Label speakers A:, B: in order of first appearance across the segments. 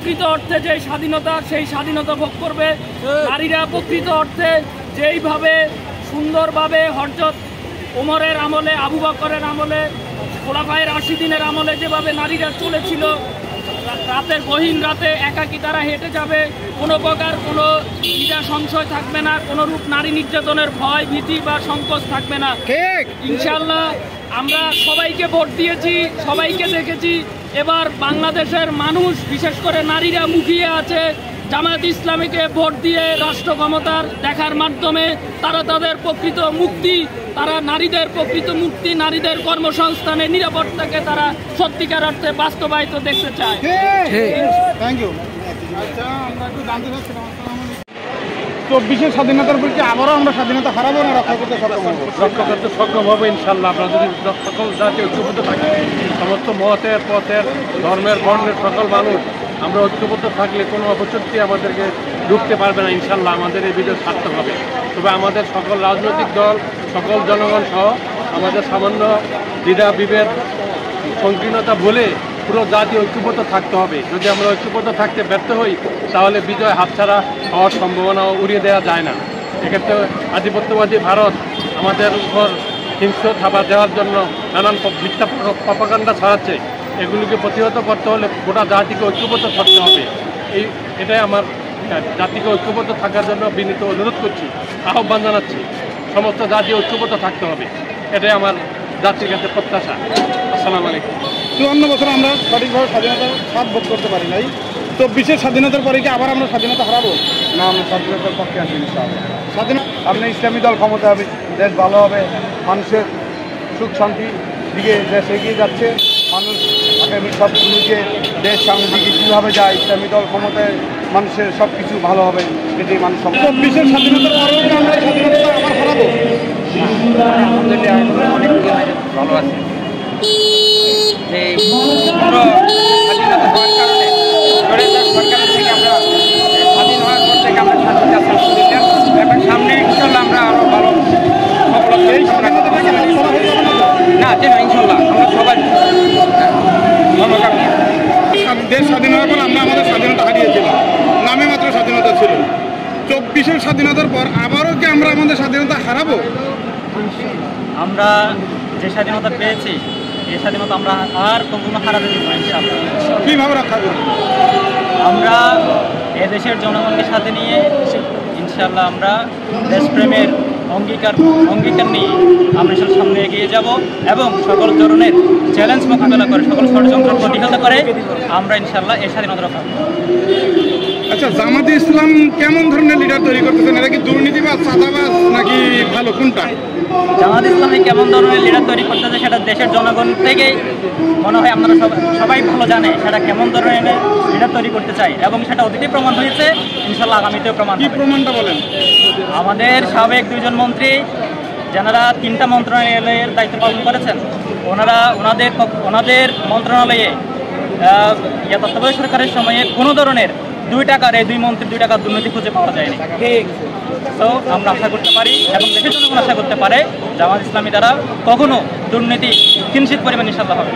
A: প্রকৃত অর্থে যে স্বাধীনতা, সেই স্বাধীনতা ভোগ করবে। নারীরা প্রকৃত অর্থে যেইভাবে সুন্দরভাবে হযরত ওমরের আমলে, আবু বকরের আমলে, খোলাফায়ে রাশিদিনের আমলে যেভাবে নারীরা চলেছিল, রাতের গহীন রাতে একাকী তারা হেঁটে যাবে, কোনো প্রকার কোনো দ্বিধা সংশয় থাকবে না, কোনো রূপ নারী নির্যাতনের ভয় ভীতি বা সংকোচ থাকবে না। ইনশাআল্লাহ আমরা সবাইকে ভোট দিয়েছি, সবাইকে দেখেছি। এবার বাংলাদেশের মানুষ, বিশেষ করে নারীরা মুখিয়ে আছে জামায়াত ইসলামীকে ভোট দিয়ে রাষ্ট্র ক্ষমতার দেখার মাধ্যমে তারা তাদের প্রকৃত মুক্তি, তারা নারীদের প্রকৃত মুক্তি, নারীদের কর্মসংস্থানের নিরাপত্তাকে তারা সত্যিকার অর্থে বাস্তবায়িত দেখতে চায়।
B: Thank you. আচ্ছা, আমরা একটু জানতে চাচ্ছিলাম, 24 স্বাধীনতার পর কি আবারও আমরা স্বাধীনতা হারাবো না রক্ষা করতে সক্ষম হবো?
C: রক্ষা করতে সক্ষম হবে ইনশাল্লাহ। আমরা যদি সকল জাতি ঐক্যবদ্ধ থাকি, সমস্ত মতের পথের ধর্মের বর্ণের সকল মানুষ আমরা ঐক্যবদ্ধ থাকলে কোনো অপশক্তি আমাদেরকে ঢুকতে পারবে না। ইনশাল্লাহ আমাদের এই বিজয় সার্থক হবে। তবে আমাদের সকল রাজনৈতিক দল, সকল জনগণ সহ আমাদের সামান্য দ্বিধা বিভেদ সংকীর্ণতা বলে পুরো জাতি ঐক্যবদ্ধ থাকতে হবে। যদি আমরা ঐক্যবদ্ধ থাকতে ব্যর্থ হই, তাহলে বিজয় হাতছাড়া হওয়ার সম্ভাবনাও উড়িয়ে দেওয়া যায় না। এক্ষেত্রে আধিপত্যবাদী ভারত আমাদের উপর হিংস্র থাবা দেওয়ার জন্য নানান মিথ্যা প্রপাগান্ডা ছড়াচ্ছে। এগুলিকে প্রতিহত করতে হলে গোটা জাতিকে ঐক্যবদ্ধ থাকতে হবে। এটাই আমার জাতিকে ঐক্যবদ্ধ থাকার জন্য বিনীত অনুরোধ করছি, আহ্বান জানাচ্ছি। সমস্ত জাতি ঐক্যবদ্ধ থাকতে হবে, এটাই আমার জাতির কাছে প্রত্যাশা। আসসালামু আলাইকুম।
B: 54 বছর আমরা সঠিকভাবে স্বাধীনতার স্বাদ ভোগ করতে পারি নাই। 24 স্বাধীনতার পরে কি আবার আমরা স্বাধীনতা হারাবো?
D: না, আমরা স্বাধীনতার পক্ষে আছি ইনশাআল্লাহ।
B: স্বাধীনতা
D: আপনি ইসলামী দল ক্ষমতা হবে, দেশ ভালো হবে, মানুষের সুখ শান্তি দিকে দেশ এগিয়ে যাচ্ছে। মানুষ আগামী সব যে দেশ সামনের দিকে কীভাবে যায়, ইসলামী দল ক্ষমতায় মানুষের সব কিছু ভালো হবে, এটাই মানুষ।
B: 24 স্বাধীনতার পরেও কি আমরা স্বাধীনতা আবার হারাবো?
E: অনেক ভালো আছে যে পুরো স্বাধীনতা হওয়ার কারণে সরকারের থেকে আমরা স্বাধীন হওয়ার পর থেকে আমরা স্বাধীন আছি আলহামদুলিল্লাহ। এবং সামনে ইনশাল্লাহ আমরা আরও ভালো না যে না ইনশাল্লাহ আমরা সবাই মনোকামনা।
B: দেশ স্বাধীন হওয়ার পর আমরা আমাদের স্বাধীনতা হারিয়েছিলাম, নামে মাত্র স্বাধীনতা ছিল। 24 স্বাধীনতার পর আবারও কি আমরা আমাদের স্বাধীনতা হারাবো?
F: আমরা যে স্বাধীনতা পেয়েছি, এই স্বাধীনতা আমরা আর কখনো হারাতে দেব না ইনশাআল্লাহ।
B: কীভাবে রক্ষা করব?
F: আমরা এদেশের জনগণকে সাথে নিয়ে ইনশাআল্লাহ আমরা দেশপ্রেমের অঙ্গীকার নিয়ে আমরা সামনে এগিয়ে যাব এবং সকল ধরনের চ্যালেঞ্জ মোকাবেলা করে, সকল ষড়যন্ত্র প্রতিহত করে আমরা ইনশাআল্লাহ এই স্বাধীনতা রক্ষা করব।
B: আচ্ছা, জামাতে ইসলাম কেমন ধরনের লিডার তৈরি করতেছেন? এটা কি দুর্নীতিবাজ, চাঁদাবাজ নাকি ভালো, কোনটা?
F: জামাত ইসলামী কেমন ধরনের লিডার তৈরি করতেছে সেটা দেশের জনগণ থেকেই মনে হয় আপনারা সবাই ভালো জানে সেটা কেমন ধরনের লিডার তৈরি করতে চাই, এবং সেটা অতীতে প্রমাণ হয়েছে, ইনশাল্লাহ আগামীতেও প্রমাণ।
B: কি প্রমাণটা বলেন?
F: আমাদের সাবেক 2 জন মন্ত্রী যারা 3টা মন্ত্রণালয়ের দায়িত্ব পালন করেছেন, ওনাদের মন্ত্রণালয়ে তত্ত্বাবধায়ক সরকারের সময়ে কোনো ধরনের 2 টাকার, এই 2 মন্ত্রী 2 টাকার দুর্নীতি খুঁজে পাওয়া যায়নি। তো আমরা আশা করতে পারি এবং দেশের জনগণ আশা করতে পারে জামাত ইসলামী দ্বারা কখনো দুর্নীতি কিঞ্চিত পরিমাণ ইনশাআল্লাহ হবে।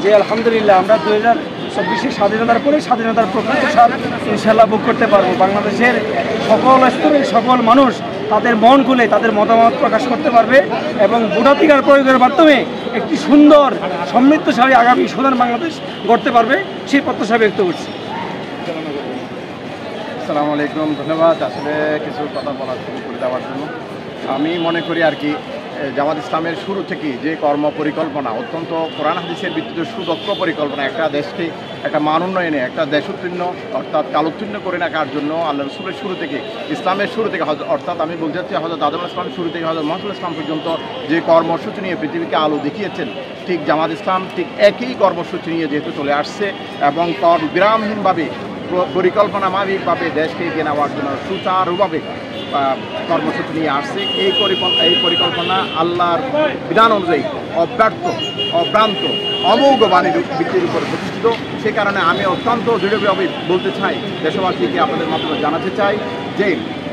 D: যে আলহামদুলিল্লাহ আমরা 2024 স্বাধীনতার পরে স্বাধীনতার প্রকৃত স্বাদ ইনশাআল্লাহ ভোগ করতে পারবো। বাংলাদেশের সকল স্তরের সকল মানুষ তাদের মন খুলে তাদের মতামত প্রকাশ করতে পারবে এবং ভোটাধিকার প্রয়োগের মাধ্যমে একটি সুন্দর সমৃদ্ধশালী আগামী সুন্দর বাংলাদেশ গড়তে পারবে, সেই প্রত্যাশা ব্যক্ত করছি।
G: আসসালামু আলাইকুম, ধন্যবাদ আসলে কিছু কথা বলার শুরু করে দেওয়ার জন্য। আমি মনে করি আর কি জামাত ইসলামের শুরু থেকে যে কর্ম পরিকল্পনা অত্যন্ত কোরআন হাদিসের ভিত্তিতে সুদক্ষ পরিকল্পনা, একটা দেশকে একটা মান উন্নয়নে, একটা দেশ উত্তীর্ণ অর্থাৎ কালোত্তীর্ণ করে রাখার জন্য আল্লাহ রসুলের শুরু থেকে, ইসলামের শুরু থেকে, অর্থাৎ আমি বলতে চাচ্ছি হযরত আদম আলাইহিস সালামের শুরু থেকে হযরত মুহাম্মদ ইসলাম পর্যন্ত যে কর্মসূচি নিয়ে পৃথিবীকে আলো দেখিয়েছেন, ঠিক জামাত ইসলাম ঠিক একই কর্মসূচি নিয়ে যেহেতু চলে আসছে এবং বিরামহীনভাবে পরিকল্পনা মাফিকভাবে দেশকে এগিয়ে নেওয়ার জন্য সুচারুভাবে কর্মসূচি নিয়ে আসছে। এই পরিকল্পনা আল্লাহর বিধান অনুযায়ী অভ্রান্ত অমোঘ বাণীর ভিত্তির উপর প্রতিষ্ঠিত। সে কারণে আমি অত্যন্ত দৃঢ়ভাবে বলতে চাই, দেশবাসীকে আপনাদের মাধ্যমে জানাতে চাই যে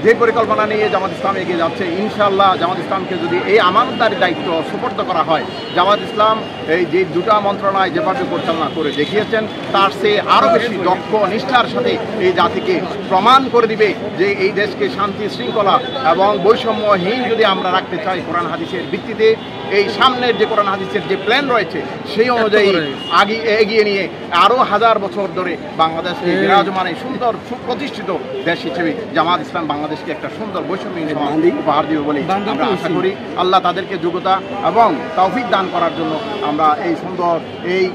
G: যে পরিকল্পনা নিয়ে জামাত ইসলাম এগিয়ে যাচ্ছে, ইনশাআল্লাহ জামাত ইসলামকে যদি এই আমানতদারি দায়িত্ব সুপর্দ করা হয়, জামাত ইসলাম এই যে দুটা মন্ত্রণালয় যেভাবে পরিচালনা করে দেখিয়েছেন তার চেয়ে আরও বেশি দক্ষ নিষ্ঠার সাথে এই জাতিকে প্রমাণ করে দিবে যে এই দেশকে শান্তি শৃঙ্খলা এবং বৈষম্যহীন যদি আমরা রাখতে চাই কোরআন হাদিসের ভিত্তিতে, এই সামনের যে কোরআন হাদিসের যে প্ল্যান রয়েছে সেই অনুযায়ী এগিয়ে নিয়ে আরও হাজার বছর ধরে বাংলাদেশকে বিরাজমান এই সুন্দর সুপ্রতিষ্ঠিত দেশ হিসেবে জামাত ইসলাম বাংলাদেশকে একটা সুন্দর বৈষম্যহীন সমাজ উপহার দিবে বলে আমরা আশা করি। আল্লাহ তাদেরকে যোগ্যতা এবং তৌফিক দান করার জন্য আমরা এই সুন্দর এই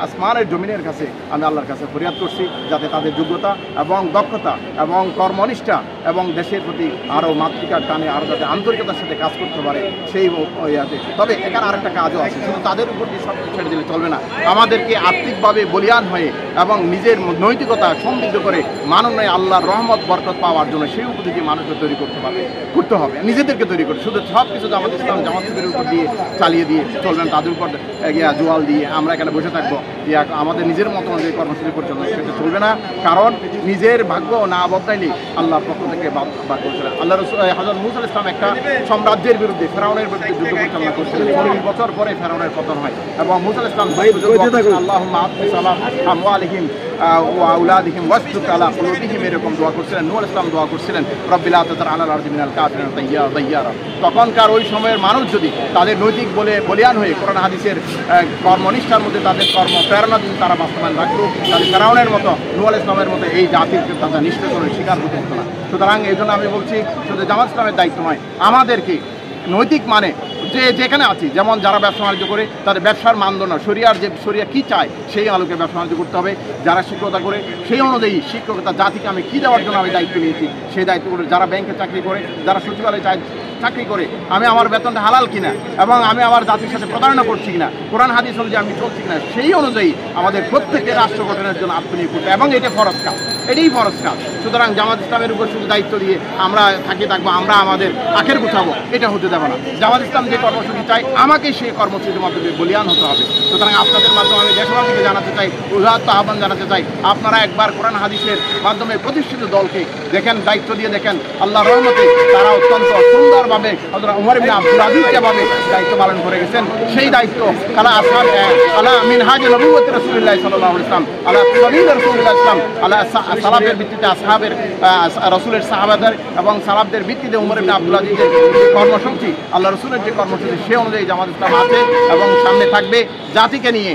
G: আসমানের জমিনের কাছে আমি আল্লাহর কাছে ফরিয়াদ করছি, যাতে তাদের যোগ্যতা এবং দক্ষতা এবং কর্মনিষ্ঠা এবং দেশের প্রতি আরও মাতৃকার টানে আরও যাতে আন্তরিকতার সাথে কাজ করতে পারে সেই ইয়াতে। তবে এখানে আরেকটা কাজও আছে, শুধু তাদের উপর দিয়ে সব ছেড়ে দিলে চলবে না, আমাদেরকে আর্থিকভাবে বলিয়ান হয়ে এবং নিজের নৈতিকতা সমৃদ্ধ করে মাননীয় আল্লাহর রহমত বরকত পাওয়ার জন্য সেই উপযোগী মানুষকে তৈরি করতে হবে, নিজেদেরকে তৈরি করে। শুধু সব কিছু জামাত ইসলাম জামাতের উপর দিয়ে চালিয়ে দিয়ে চলবেন, তাদের উপর জোয়াল দিয়ে আমরা এখানে বসে থাকবো, আমাদের নিজের মতো যে কর্মসূচি পরিচালনা সেটা চলবে না। কারণ নিজের ভাগ্য না বদলাইলে আল্লাহর পক্ষ থেকে ভাগ্য ছিলেন। আল্লাহ হযরত মুসা আলাইহিস সালাম একটা সাম্রাজ্যের বিরুদ্ধে ফেরাউনের বিরুদ্ধে যুদ্ধ পরিচালনা করছিলেন, 40 বছর পরে ফেরাউনের পতন হয় এবং মুসা আলাইহিস সালাম আল্লাহুম্মা আতি সালাম আমওয়ালিহিম ওয়া আওলাদিহিম ওয়াসতুক আলা কুলুবিহিম এরকম দোয়া করছিলেন। নূহ আলাইহিস সালাম দোয়া করছিলেন রব্বি লা তাযার আলাল আরদি মিনাল কাফিরিন দাইয়ারা। তখনকার ওই সময়ের মানুষ যদি তাদের নৈতিক বলিয়ান হয়ে কোরআন হাদিসের কর্মনিষ্ঠার মধ্যে তাদের প্রেরণা যদি তারা বাস্তবায়ন রাখত, তাহলে ফেরাউনের মতো নূহ আলাইহিস সালামের মতো এই জাতির তাদের নিষ্ঠুরের শিকার হতে হতো না। সুতরাং এই জন্য আমি বলছি শুধু জামাত ইসলামের দায়িত্ব নয়, আমাদেরকে নৈতিক মানে যে যেখানে আছি, যেমন যারা ব্যবসা বাণিজ্য করে তাদের ব্যবসার মানদণ্ড শরিয়া কী চায় সেই আলোকে ব্যবসা বাণিজ্য করতে হবে। যারা শিক্ষকতা করে সেই অনুযায়ী শিক্ষকতা জাতিকে আমি কী দেওয়ার জন্য আমি দায়িত্ব নিয়েছি সেই দায়িত্ব করে, যারা ব্যাংকে চাকরি করে, যারা সচিবালয়ে চাকরি করে আমি আমার বেতনটা হালাল কিনা এবং আমি আমার জাতির সাথে প্রতারণা করছি কিনা, কোরআন হাদিস অনুযায়ী আমি চলছি কিনা, সেই অনুযায়ী আমাদের প্রত্যেকের রাষ্ট্র গঠনের জন্য আত্মনিয়োগ করতে, এবং এটা ফরজ কাজ, এটাই ফরজ কাজ। সুতরাং জামাত ইসলামের উপর শুধু দায়িত্ব দিয়ে আমরা থাকবো, আমরা আমাদের আখের গুছাবো, এটা হতে দেবো না। জামাত ইসলাম যে কর্মসূচি চাই আমাকে সেই কর্মসূচির মাধ্যমে বলিয়ান হতে হবে। সুতরাং আপনাদের মাধ্যমে আমি দেশবাসীকে জানাতে চাই, উদাত্ত আহ্বান জানাতে চাই, আপনারা একবার কোরআন হাদিসের মাধ্যমে প্রতিষ্ঠিত দলকে দেখেন, দায়িত্ব দিয়ে দেখেন, আল্লাহর রহমতে তারা অত্যন্ত সুন্দরভাবে হযরত ওমর ইবনে আব্দুল আজিজ যেভাবে দায়িত্ব পালন করে গেছেন, সেই দায়িত্ব আলা মিনহাজ নবুওয়াত রাসূলুল্লাহ সাল্লাল্লাহু আলাইহি ওয়াসাল্লাম, আলা সাবিল রাসূলুল্লাহ সাল্লাল্লাহু আলাইহি ওয়াসাল্লাম, আলা সালাফের ভিত্তিতে আসহাবের রাসূলের সাহাবাদের এবং সালাফদের ভিত্তিতে ওমর ইবনে আব্দুল আজিজের কর্মসূচি, আল্লাহ রাসূলের যে কর্মসূচি সে অনুযায়ী জামাত ইসলাম আছে এবং সামনে থাকবে, জাতিকে নিয়ে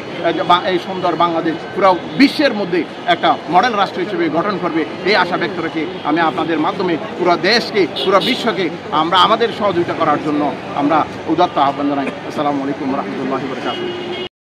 G: এই সুন্দর বাংলাদেশ পুরো বিশ্বের মধ্যে একটা মডেল রাষ্ট্র হিসেবে গঠন করবে এই আশা ব্যক্ত রেখে আমি আপনাদের মাধ্যমে পুরো দেশকে পুরো বিশ্বকে আমরা আমাদের সহযোগিতা করার জন্য আমরা উদাত্ত আহ্বান জানাই। আসসালামু আলাইকুম ওয়া রাহমাতুল্লাহি ওয়া বারাকাতুহু।